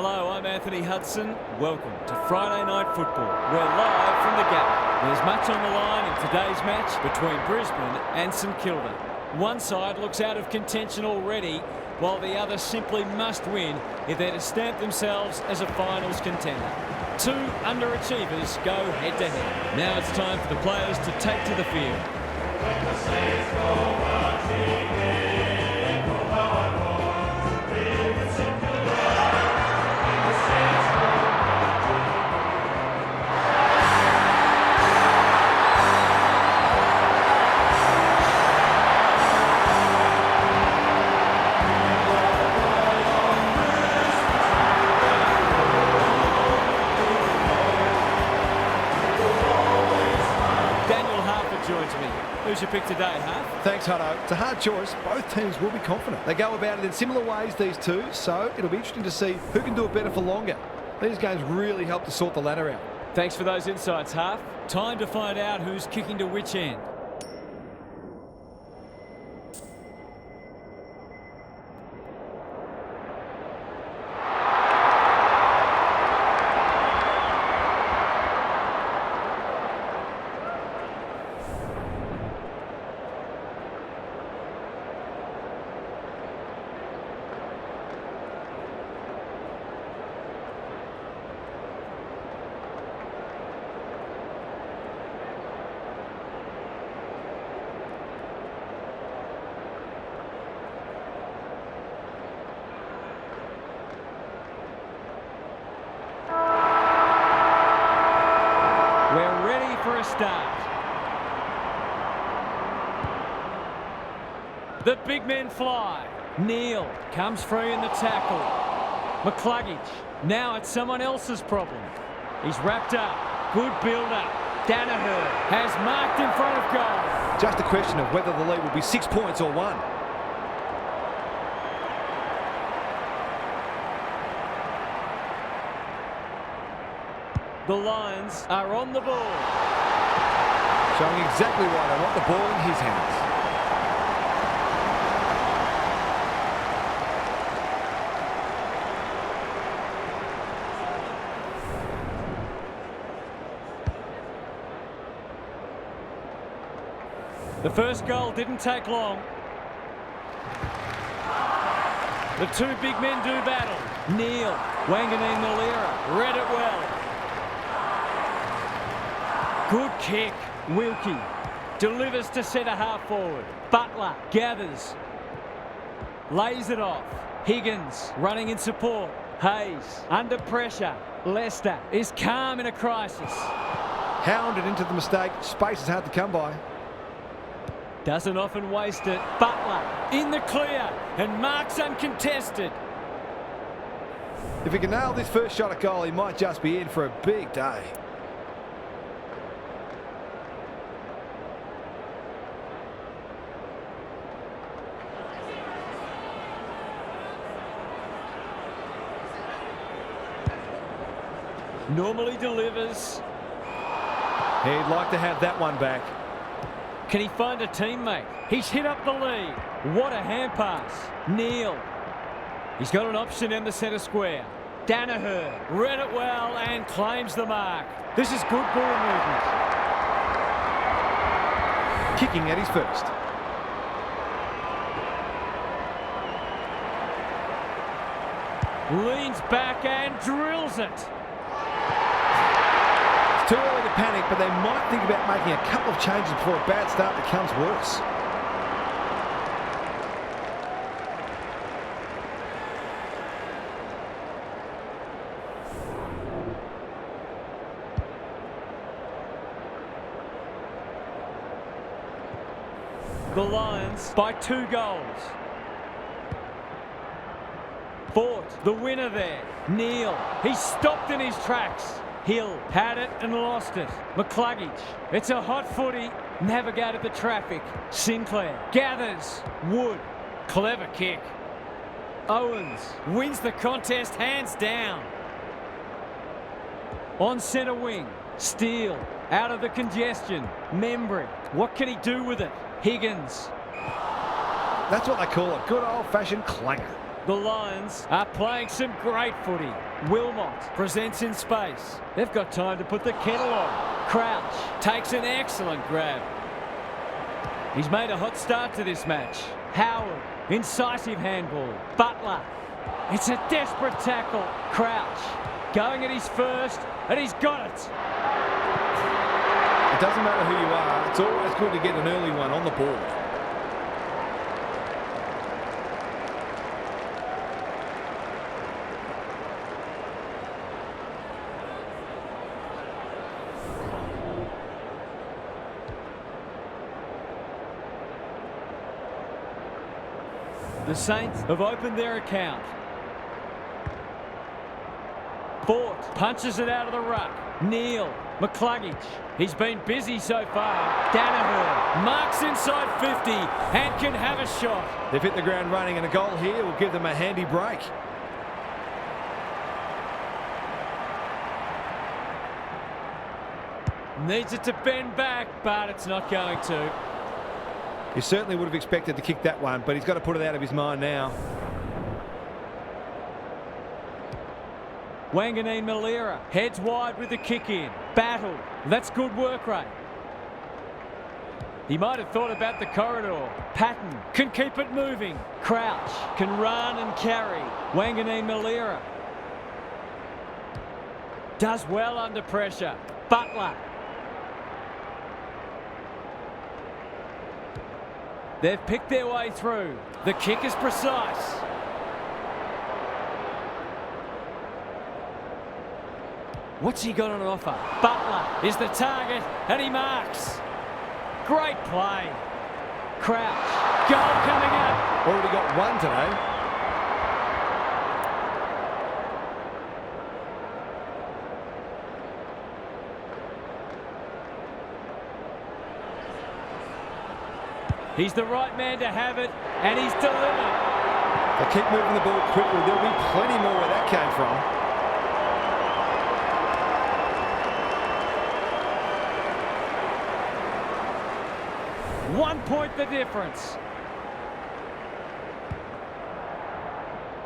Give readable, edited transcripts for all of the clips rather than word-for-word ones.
Hello, I'm Anthony Hudson. Welcome to Friday Night Football. We're live from the Gap. There's much on the line in today's match between Brisbane and St Kilda. One side looks out of contention already, while the other simply must win if they're to stamp themselves as a finals contender. Two underachievers go head-to-head. Now it's time for the players to take to the field. Joins me. Who's your pick today, huh? Thanks, Hutto. It's a hard choice. Both teams will be confident. They go about it in similar ways, these two, so it'll be interesting to see who can do it better for longer. These games really help to sort the ladder out. Thanks for those insights, Half. Time to find out who's kicking to which end. We're ready for a start. The big men fly. Neal comes free in the tackle. McCluggage. Now it's someone else's problem. He's wrapped up. Good build-up. Danaher has marked in front of goal. Just a question of whether the lead will be 6 points or 1. The Lions are on the ball. Showing exactly why they want the ball in his hands. The first goal didn't take long. The two big men do battle. Neal, Wanganeen-Malira, read it well. Good kick. Wilkie delivers to centre half forward. Butler gathers. Lays it off. Higgins running in support. Hayes under pressure. Leicester is calm in a crisis. Hounded into the mistake. Space is hard to come by. Doesn't often waste it. Butler in the clear and marks uncontested. If he can nail this first shot at goal, he might just be in for a big day. Normally delivers. He'd like to have that one back. Can he find a teammate? He's hit up the lead. What a hand pass. Neal. He's got an option in the centre square. Danaher read it well and claims the mark. This is good ball movement. Kicking at his first. Leans back and drills it. Too early to panic, but they might think about making a couple of changes before a bad start becomes worse. The Lions by 2 goals. Fought the winner there. Neal. He's stopped in his tracks. Hill had it and lost it. McCluggage. It's a hot footy. Navigated the traffic. Sinclair gathers. Wood. Clever kick. Owens wins the contest hands down. On centre wing. Steele out of the congestion. Membry. What can he do with it? Higgins. That's what they call a good old-fashioned clanger. The Lions are playing some great footy. Wilmot presents in space. They've got time to put the kettle on. Crouch takes an excellent grab. He's made a hot start to this match. Howard, incisive handball. Butler, it's a desperate tackle. Crouch, going at his first, and he's got it. It doesn't matter who you are, it's always good to get an early one on the board. The Saints have opened their account. Fort punches it out of the ruck. Neal, McCluggage. He's been busy so far. Danaher marks inside 50 and can have a shot. They've hit the ground running, and a goal here will give them a handy break. Needs it to bend back, but it's not going to. You certainly would have expected to kick that one, but he's got to put it out of his mind now. Wanganeen Malira heads wide with the kick in. Battle. That's good work rate. He might have thought about the corridor. Patton can keep it moving. Crouch can run and carry. Wanganeen Malira does well under pressure. Butler. They've picked their way through. The kick is precise. What's he got on offer? Butler is the target, and he marks. Great play. Crouch. Goal coming up. Already got one today. He's the right man to have it, and he's delivered. They keep moving the ball quickly. There'll be plenty more where that came from. 1 point the difference.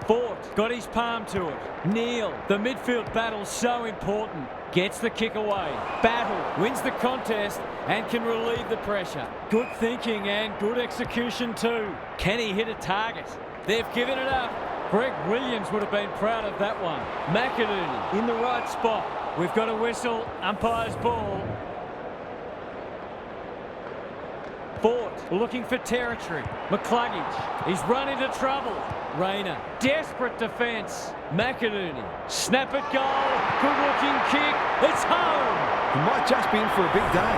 Fort got his palm to it. Neal, the midfield battle's so important. Gets the kick away. Battle wins the contest and can relieve the pressure. Good thinking and good execution too. Can he hit a target? They've given it up. Greg Williams would have been proud of that one. McInerney in the right spot. We've got a whistle. Umpire's ball. Fort looking for territory. McCluggage, he's run into trouble. Rayner, desperate defence. McInerney, snap it goal. Good looking kick. It's home. He might just be in for a big day.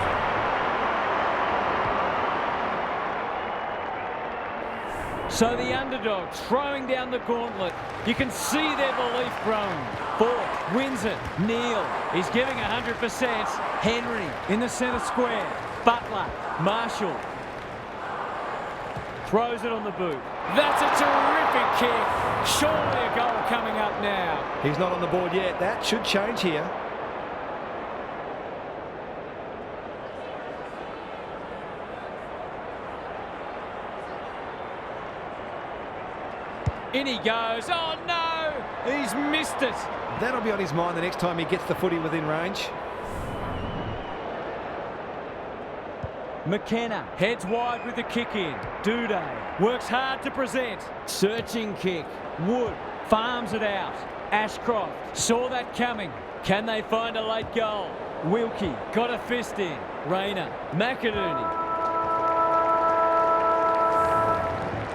So the underdog throwing down the gauntlet. You can see their belief growing. Fort wins it. Neal is giving 100%. Henry in the centre square. Butler, Marshall throws it on the boot. That's a terrific kick. Surely a goal coming up now. He's not on the board yet. That should change here. In he goes. Oh no! He's missed it. That'll be on his mind the next time he gets the footy within range. McKenna heads wide with the kick in. Duday works hard to present. Searching kick. Wood farms it out. Ashcroft saw that coming. Can they find a late goal? Wilkie got a fist in. Rayner. McInerney.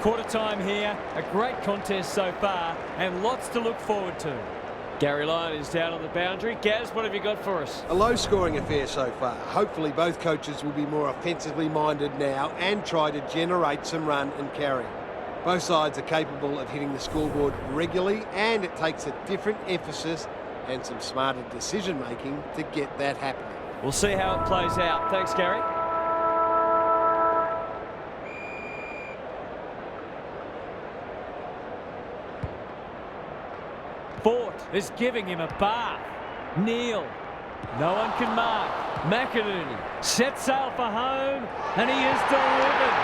Quarter time here. A great contest so far and lots to look forward to. Gary Lyon is down on the boundary. Gaz, what have you got for us? A low-scoring affair so far. Hopefully both coaches will be more offensively minded now and try to generate some run and carry. Both sides are capable of hitting the scoreboard regularly, and it takes a different emphasis and some smarter decision-making to get that happening. We'll see how it plays out. Thanks, Gary. Fort is giving him a bath. Neal. No one can mark. McInerney sets sail for home, and he is delivered.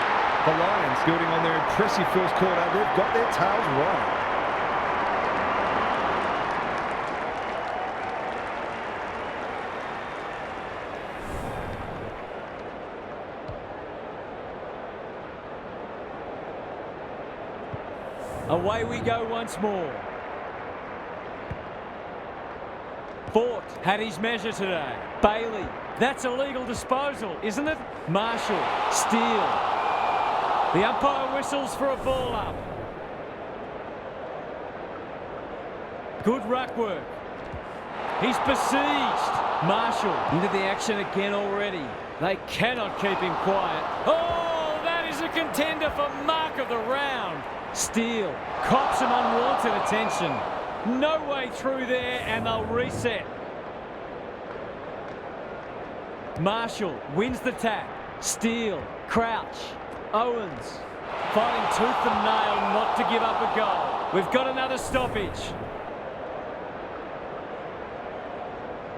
The Lions, building on their impressive first quarter, they've got their tails right. Away we go once more. Fort had his measure today. Bailey. That's a legal disposal, isn't it? Marshall. Steele. The umpire whistles for a ball up. Good ruck work. He's besieged. Marshall into the action again already. They cannot keep him quiet. Oh, that is a contender for mark of the round. Steele cops some unwanted attention. No way through there, and they'll reset. Marshall wins the tap. Steele, Crouch, Owens fighting tooth and nail not to give up a goal. We've got another stoppage.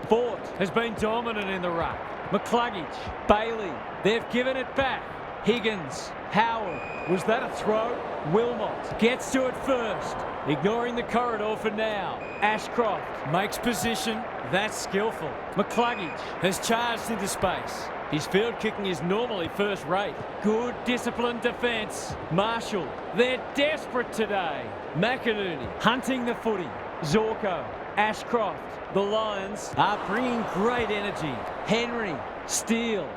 Fort has been dominant in the ruck. McCluggage, Bailey, they've given it back. Higgins, Howard, was that a throw? Wilmot gets to it first, ignoring the corridor for now. Ashcroft makes position, that's skillful. McCluggage has charged into space. His field kicking is normally first rate. Good disciplined defence. Marshall, they're desperate today. McInerney hunting the footy. Zorko, Ashcroft. The Lions are bringing great energy. Henry, Steele.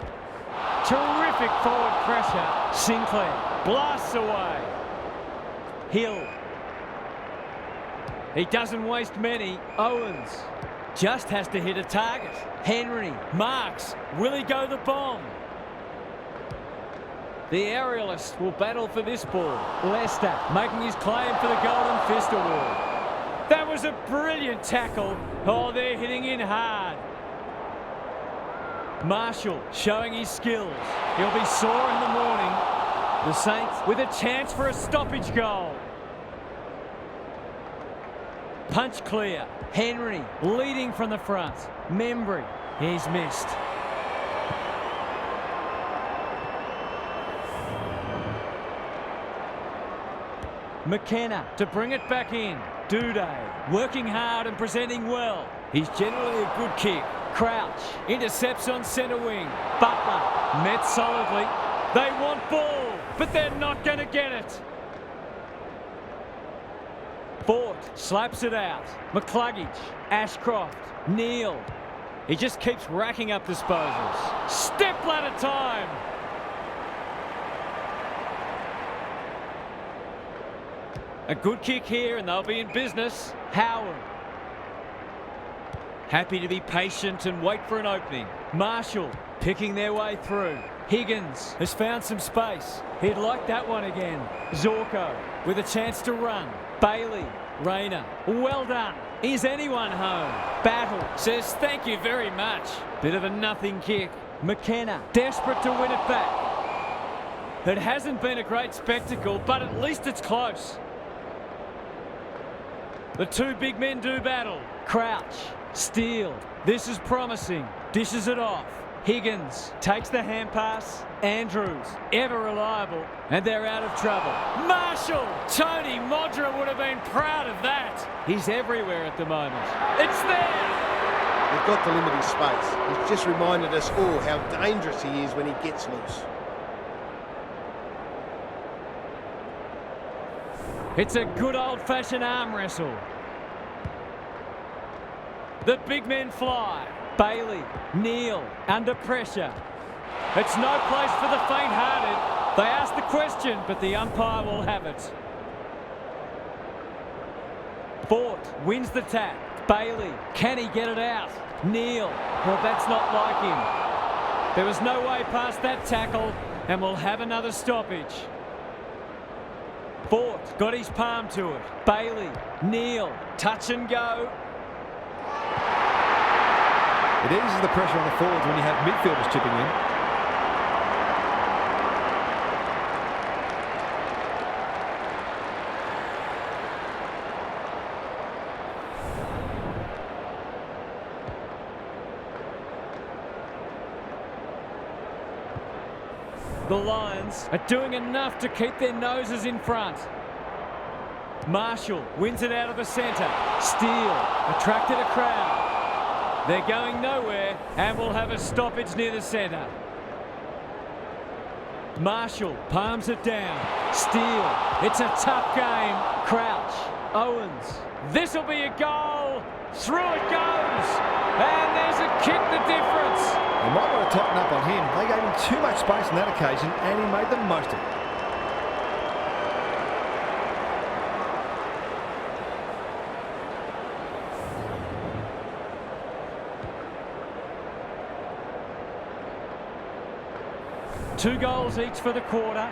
Terrific forward pressure. Sinclair blasts away. Hill. He doesn't waste many. Owens just has to hit a target. Henry marks. Will he go the bomb? The aerialist will battle for this ball. Lester making his claim for the Golden Fist Award. That was a brilliant tackle. Oh, they're hitting in hard. Marshall showing his skills. He'll be sore in the morning. The Saints with a chance for a stoppage goal. Punch clear. Henry leading from the front. Membry, he's missed. McKenna to bring it back in. Duday working hard and presenting well. He's generally a good kick. Crouch intercepts on centre wing. Butler met solidly. They want ball, but they're not going to get it. Fort slaps it out. McCluggage, Ashcroft, Neal. He just keeps racking up disposals. Step ladder time. A good kick here and they'll be in business. Howard. Happy to be patient and wait for an opening. Marshall picking their way through. Higgins has found some space. He'd like that one again. Zorko with a chance to run. Bailey, Rayner, well done. Is anyone home? Battle says thank you very much. Bit of a nothing kick. McKenna desperate to win it back. It hasn't been a great spectacle, but at least it's close. The two big men do battle. Crouch, Steele. This is promising. Dishes it off. Higgins takes the hand pass. Andrews, ever reliable, and they're out of trouble. Marshall! Tony Modra would have been proud of that. He's everywhere at the moment. It's there! They've got to limit his space. He's just reminded us all how dangerous he is when he gets loose. It's a good old-fashioned arm wrestle. The big men fly. Bailey, Neal, under pressure. It's no place for the faint-hearted. They ask the question, but the umpire will have it. Fort wins the tap. Bailey, can he get it out? Neal, well, that's not like him. There was no way past that tackle, and we'll have another stoppage. Fort got his palm to it. Bailey, Neal, touch and go. It eases the pressure on the forwards when you have midfielders chipping in. The Lions are doing enough to keep their noses in front. Marshall wins it out of the centre. Steele attracted a crowd. They're going nowhere and will have a stoppage near the centre. Marshall palms it down. Steele. It's a tough game. Crouch. Owens. This'll be a goal. Through it goes. And there's a kick the difference. They might want to tighten up on him. They gave him too much space on that occasion and he made the most of it. Two goals each for the quarter.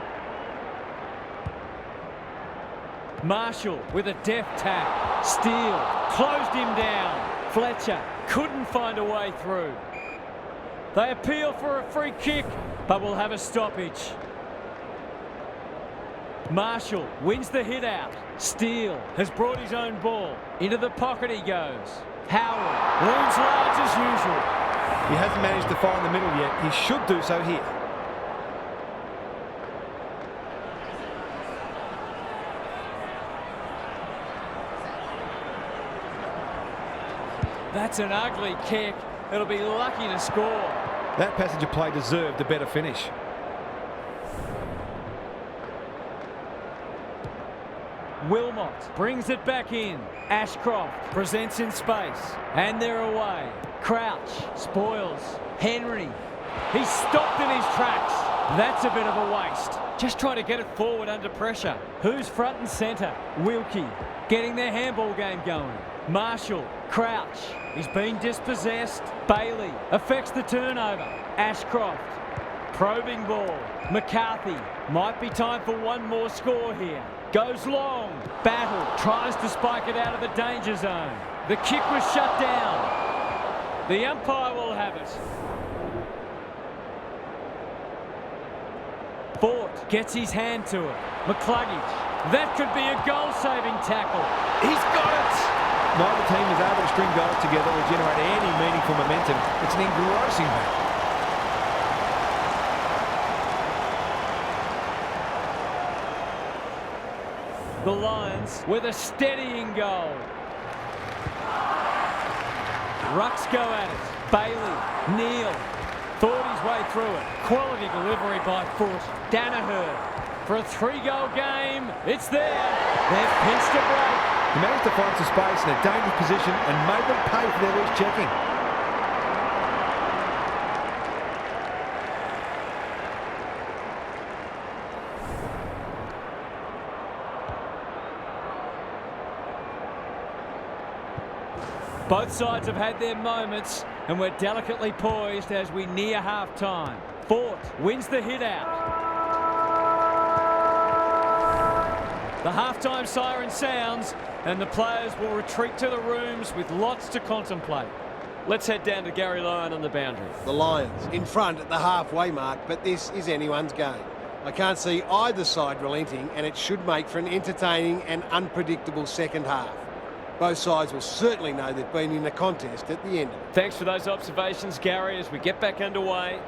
Marshall with a deft tap. Steele closed him down. Fletcher couldn't find a way through. They appeal for a free kick, but will have a stoppage. Marshall wins the hit out. Steele has brought his own ball. Into the pocket he goes. Howard looms large as usual. He hasn't managed to find the middle yet. He should do so here. That's an ugly kick. It'll be lucky to score. That passage of play deserved a better finish. Wilmot brings it back in. Ashcroft presents in space. And they're away. Crouch spoils. Henry. He's stopped in his tracks. That's a bit of a waste. Just try to get it forward under pressure. Who's front and centre? Wilkie getting their handball game going. Marshall. Crouch. He's been dispossessed. Bailey affects the turnover. Ashcroft. Probing ball. McCarthy. Might be time for one more score here. Goes long. Battle tries to spike it out of the danger zone. The kick was shut down. The umpire will have it. Fort gets his hand to it. McCluggage. That could be a goal-saving tackle. He's got it. Neither team is able to string goals together or generate any meaningful momentum. It's an engrossing match. The Lions with a steadying goal. Rucks go at it. Bailey, Neal, thought his way through it. Quality delivery by Foot. Danaher for a 3-goal game. It's there. They've pinched a break. He managed to find some space in a dangerous position and made them pay for their loose checking. Both sides have had their moments and we're delicately poised as we near half-time. Fort wins the hit out. The half-time siren sounds and the players will retreat to the rooms with lots to contemplate. Let's head down to Gary Lyon on the boundary. The Lions in front at the halfway mark, but this is anyone's game. I can't see either side relenting and it should make for an entertaining and unpredictable second half. Both sides will certainly know they've been in a contest at the end of it. Thanks for those observations, Gary, as we get back underway.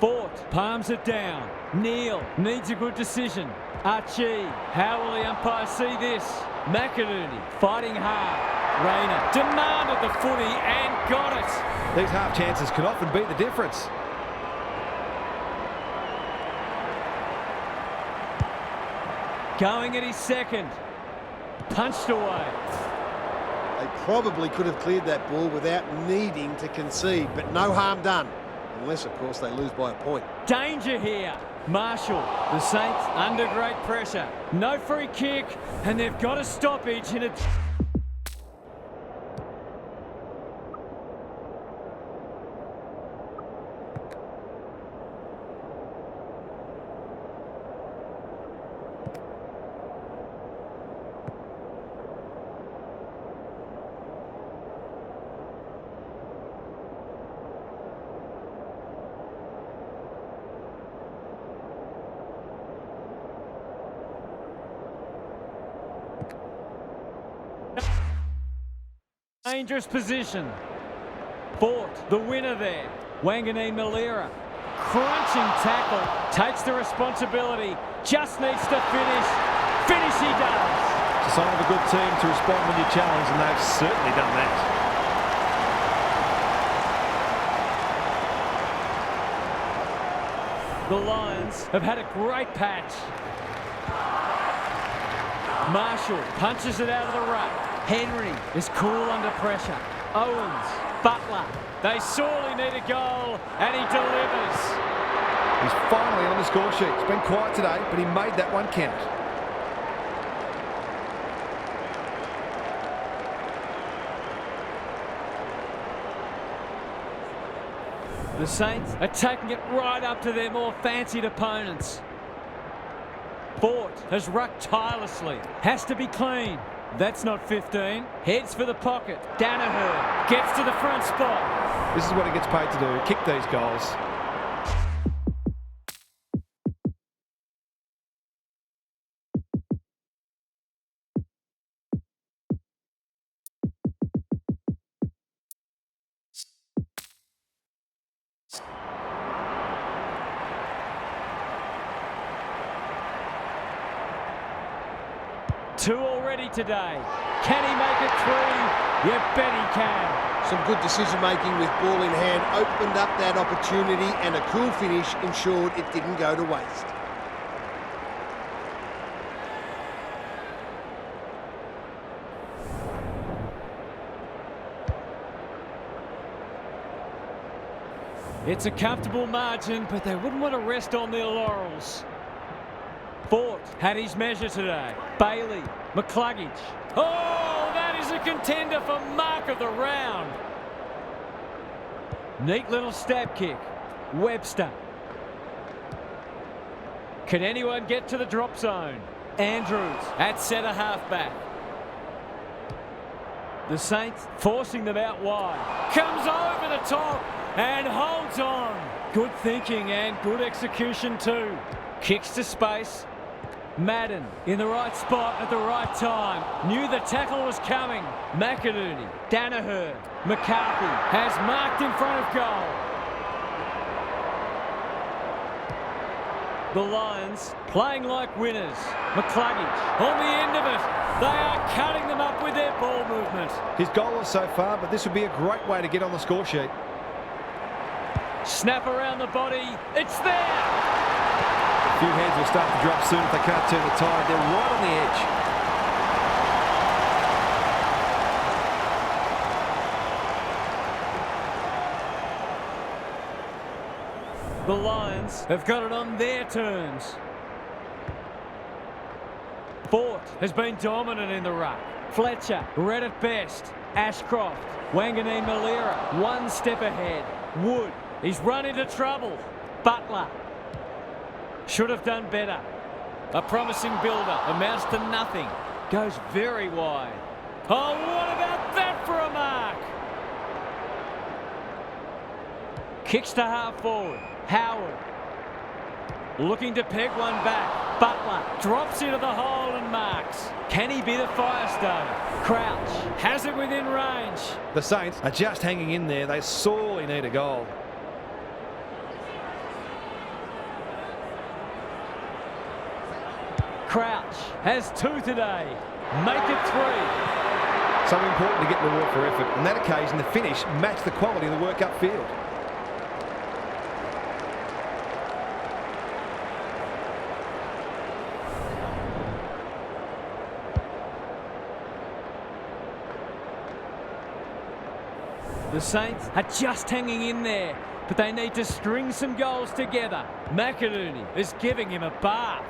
Fort palms it down. Neal needs a good decision. Archie, how will the umpire see this? McInerney fighting hard. Rayner demanded the footy and got it. These half chances can often be the difference. Going at his second. Punched away. They probably could have cleared that ball without needing to concede, but no harm done. unless, of course, they lose by a point. Danger here. Marshall, the Saints under great pressure. No free kick, and they've got a stoppage in it. Dangerous position. Fort, the winner there. Wanganeen Malira. Crunching tackle. Takes the responsibility. Just needs to finish. Finish he does. It's a sign of a good team to respond when you're challenged, and they've certainly done that. The Lions have had a great patch. Marshall punches it out of the ruck. Henry is cool under pressure. Owens, Butler, they sorely need a goal, and he delivers. He's finally on the score sheet. It's been quiet today, but he made that one count. The Saints are taking it right up to their more fancied opponents. Fort has rucked tirelessly. Has to be clean. That's not 15. Heads for the pocket. Danaher gets to the front spot. This is what he gets paid to do, kick these goals. Two already today. Can he make it three? You bet he can. Some good decision-making with ball in hand opened up that opportunity, and a cool finish ensured it didn't go to waste. It's a comfortable margin, but they wouldn't want to rest on their laurels. Fort had his measure today. Bailey, McCluggage. Oh, that is a contender for mark of the round. Neat little stab kick. Webster. Can anyone get to the drop zone? Andrews at centre halfback. The Saints forcing them out wide. Comes over the top and holds on. Good thinking and good execution too. Kicks to space. Madden in the right spot at the right time. Knew the tackle was coming. McInerney, Danaher, McCarthy has marked in front of goal. The Lions playing like winners. McCluggage on the end of it. They are cutting them up with their ball movement. His goal is so far, but this would be a great way to get on the score sheet. Snap around the body. It's there. A few heads will start to drop soon if they can't turn the tide. They're right on the edge. The Lions have got it on their terms. Fort has been dominant in the ruck. Fletcher, red at best. Ashcroft, Wanganeen Malira, one step ahead. Wood, he's run into trouble. Butler. Should have done better. A promising builder, amounts to nothing. Goes very wide. Oh, what about that for a mark? Kicks to half forward. Howard. Looking to peg one back. Butler drops into the hole and marks. Can he be the Firestone? Crouch has it within range. The Saints are just hanging in there. They sorely need a goal. Crouch has two today. Make it three. So important to get reward for effort. On that occasion, the finish matched the quality of the work upfield. The Saints are just hanging in there, but they need to string some goals together. McInerney is giving him a bath.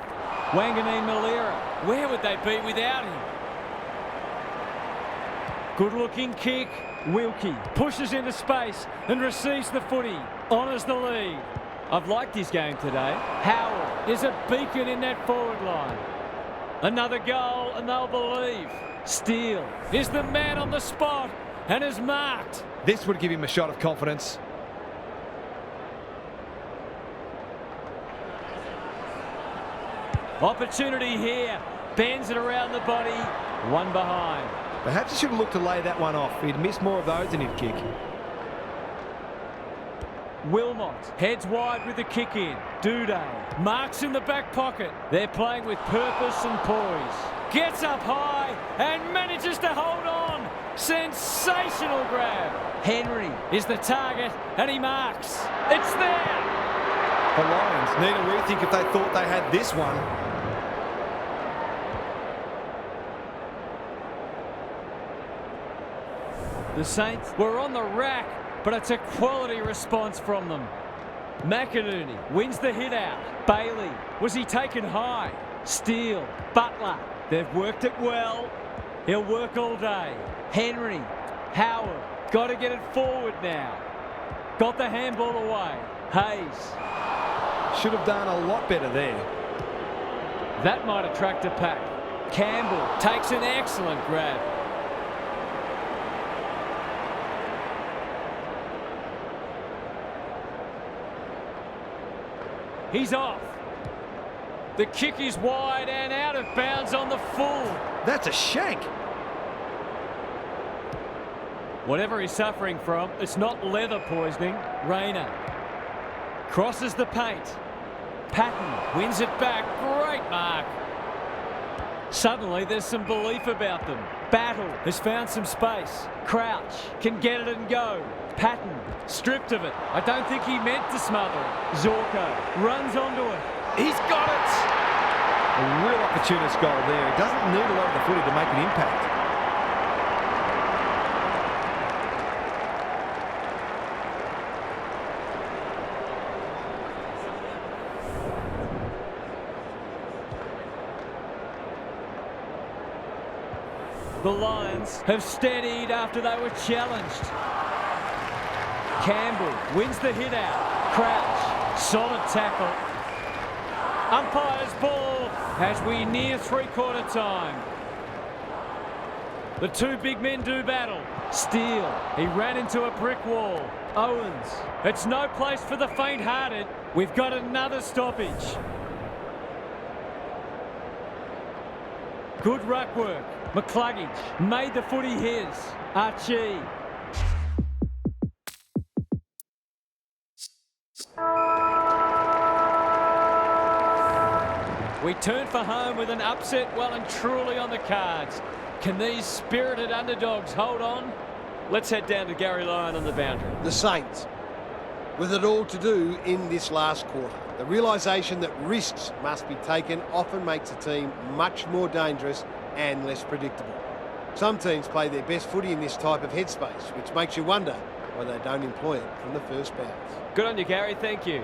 Wanganeen Malera, where would they be without him? Good-looking kick. Wilkie pushes into space and receives the footy. Honours the lead. I've liked his game today. Howard is a beacon in that forward line. Another goal and they'll believe. Steele is the man on the spot and is marked. This would give him a shot of confidence. Opportunity here. Bends it around the body. One behind. Perhaps he should have looked to lay that one off. He'd miss more of those than he'd kick. Wilmot heads wide with the kick in. Duday marks in the back pocket. They're playing with purpose and poise. Gets up high and manages to hold on. Sensational grab. Henry is the target and he marks. It's there. The Lions need a rethink if they thought they had this one. The Saints were on the rack, but it's a quality response from them. McInerney wins the hit out. Bailey, was he taken high? Steele, Butler, they've worked it well. He'll work all day. Henry, Howard, got to get it forward now. Got the handball away. Hayes. Should have done a lot better there. That might attract a pack. Campbell takes an excellent grab. He's off. The kick is wide and out of bounds on the full. That's a shank. Whatever he's suffering from, it's not leather poisoning. Rayner crosses the paint. Patton wins it back. Great mark. Suddenly there's some belief about them. Battle has found some space. Crouch can get it and go. Patton stripped of it. I don't think he meant to smother it. Zorko runs onto it. He's got it. A real opportunist goal there. He doesn't need a lot of the footy to make an impact. The Lions have steadied after they were challenged. Campbell wins the hit out. Crouch, solid tackle. Umpire's ball as we near three-quarter time. The two big men do battle. Steele, he ran into a brick wall. Owens, it's no place for the faint-hearted. We've got another stoppage. Good ruck work. McCluggage made the footy his. Archie. We turn for home with an upset well and truly on the cards. Can these spirited underdogs hold on? Let's head down to Gary Lyon on the boundary. The Saints, with it all to do in this last quarter. The realisation that risks must be taken often makes a team much more dangerous and less predictable. Some teams play their best footy in this type of headspace, which makes you wonder why they don't employ it from the first bounce. Good on you, Gary. Thank you.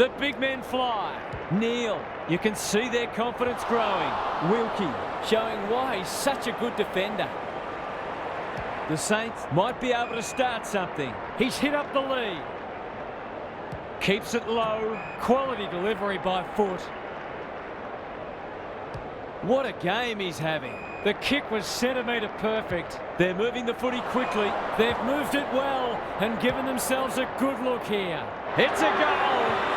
The big men fly. Neal, you can see their confidence growing. Wilkie showing why he's such a good defender. The Saints might be able to start something. He's hit up the lead. Keeps it low. Quality delivery by Foot. What a game he's having. The kick was centimetre perfect. They're moving the footy quickly. They've moved it well and given themselves a good look here. It's a goal.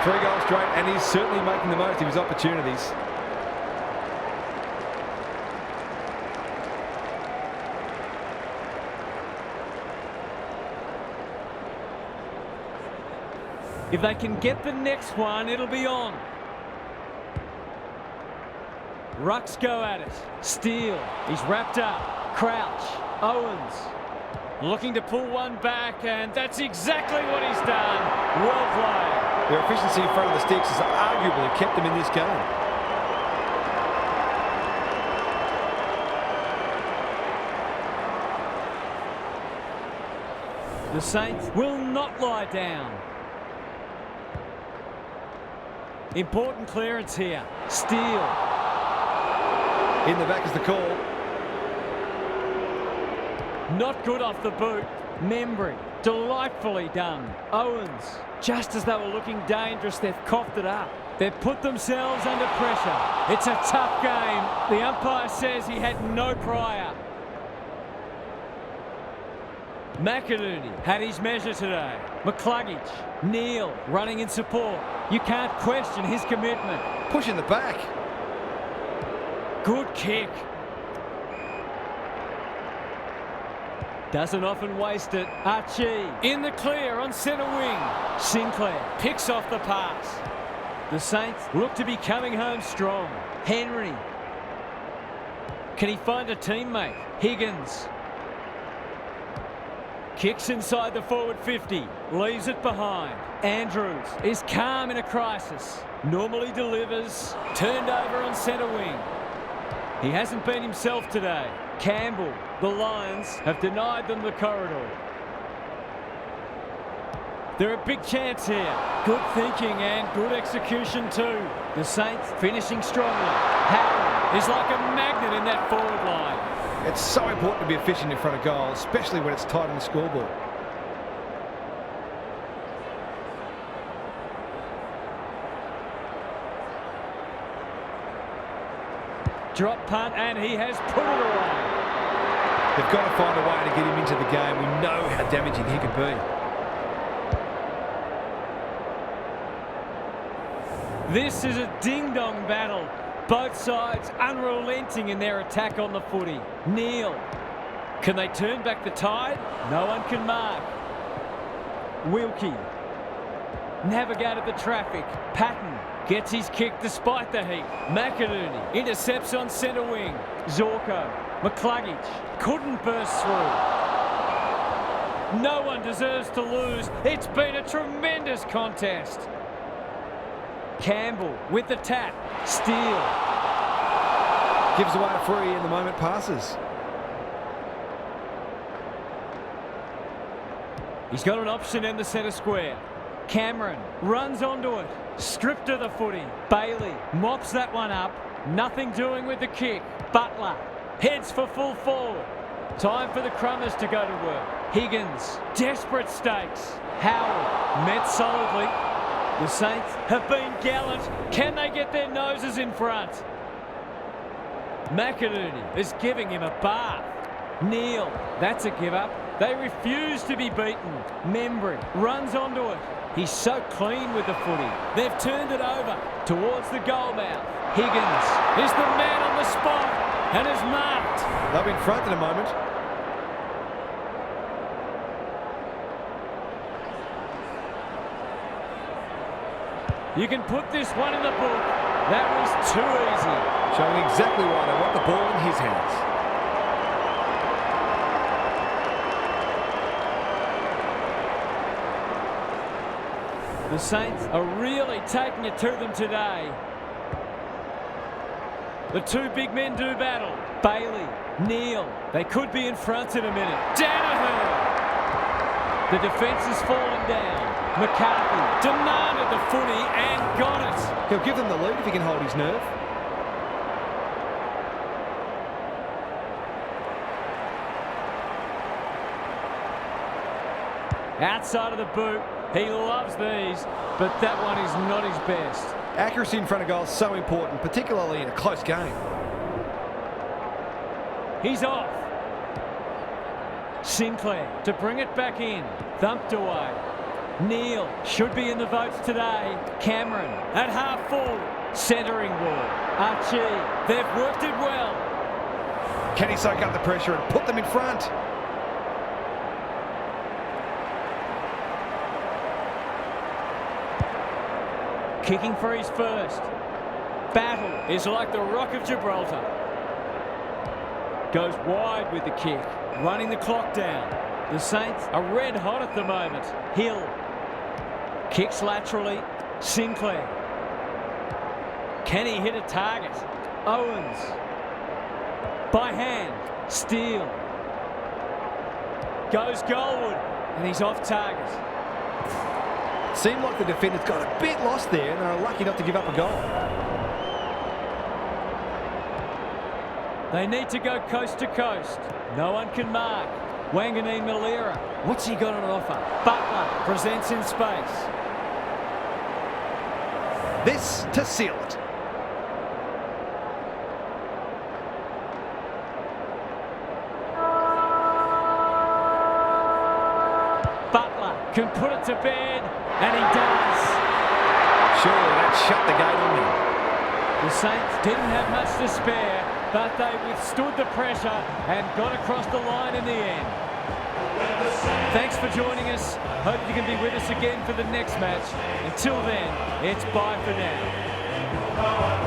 3 goals straight, and he's certainly making the most of his opportunities. If they can get the next one, it'll be on. Rucks go at it. Steele. He's wrapped up. Crouch. Owens. Looking to pull one back, and that's exactly what he's done. Well played. Their efficiency in front of the sticks has arguably kept them in this game. The Saints will not lie down. Important clearance here. Steele. In the back is the call. Not good off the boot. Membry. Delightfully done. Owens. Just as they were looking dangerous, they've coughed it up. They've put themselves under pressure. It's a tough game. The umpire says he had no prior. McInerney had his measure today. McCluggage. Neal running in support. You can't question his commitment. Push in the back. Good kick. Doesn't often waste it. Archie in the clear on centre wing. Sinclair picks off the pass. The Saints look to be coming home strong. Henry. Can he find a teammate? Higgins. Kicks inside the forward 50. Leaves it behind. Andrews is calm in a crisis. Normally delivers. Turned over on centre wing. He hasn't been himself today. Campbell. The Lions have denied them the corridor. They're a big chance here. Good thinking and good execution too. The Saints finishing strongly. Howard is like a magnet in that forward line. It's so important to be efficient in front of goal, especially when it's tight on the scoreboard. Drop punt, and he has put it away. They've got to find a way to get him into the game. We know how damaging he can be. This is a ding-dong battle. Both sides unrelenting in their attack on the footy. Neal. Can they turn back the tide? No one can mark. Wilkie. Navigated the traffic. Patton gets his kick despite the heat. McInerney intercepts on centre wing. Zorko. McCluggage couldn't burst through. No one deserves to lose. It's been a tremendous contest. Campbell with the tap. Steele. Gives away a free and the moment passes. He's got an option in the centre square. Cameron runs onto it. Stripped of the footy. Bailey mops that one up. Nothing doing with the kick. Butler heads for full forward. Time for the Crummers to go to work. Higgins, desperate stakes. Howard met solidly. The Saints have been gallant. Can they get their noses in front? McInerney is giving him a bath. Neal, that's a give up. They refuse to be beaten. Membry runs onto it. He's so clean with the footy. They've turned it over towards the goal mouth. Higgins is the man on the spot and is marked. They'll be in front in a moment. You can put this one in the book. That was too easy. Showing exactly why they want the ball in his hands. The Saints are really taking it to them today. The two big men do battle. Bailey, Neal. They could be in front in a minute. Danaher! The defence has fallen down. McCarthy demanded the footy and got it. He'll give them the lead if he can hold his nerve. Outside of the boot. He loves these, but that one is not his best. Accuracy in front of goal is so important, particularly in a close game. He's off. Sinclair to bring it back in. Thumped away. Neal should be in the votes today. Cameron at half forward. Centering ball. Archie. They've worked it well. Can he soak up the pressure and put them in front? Kicking for his first. Battle is like the Rock of Gibraltar. Goes wide with the kick. Running the clock down. The Saints are red hot at the moment. Hill. Kicks laterally. Sinclair. Can he hit a target? Owens. By hand. Steele. Goes goalward. And he's off target. Seemed like the defenders got a bit lost there and they were lucky not to give up a goal. They need to go coast to coast. No one can mark. Wanganeen Malera. What's he got on offer? Butler presents in space. This to seal it. Butler can put it to bed, and he does. Surely that shut the gate on them. The Saints didn't have much to spare, but they withstood the pressure and got across the line in the end. Thanks for joining us. Hope you can be with us again for the next match. Until then, it's bye for now.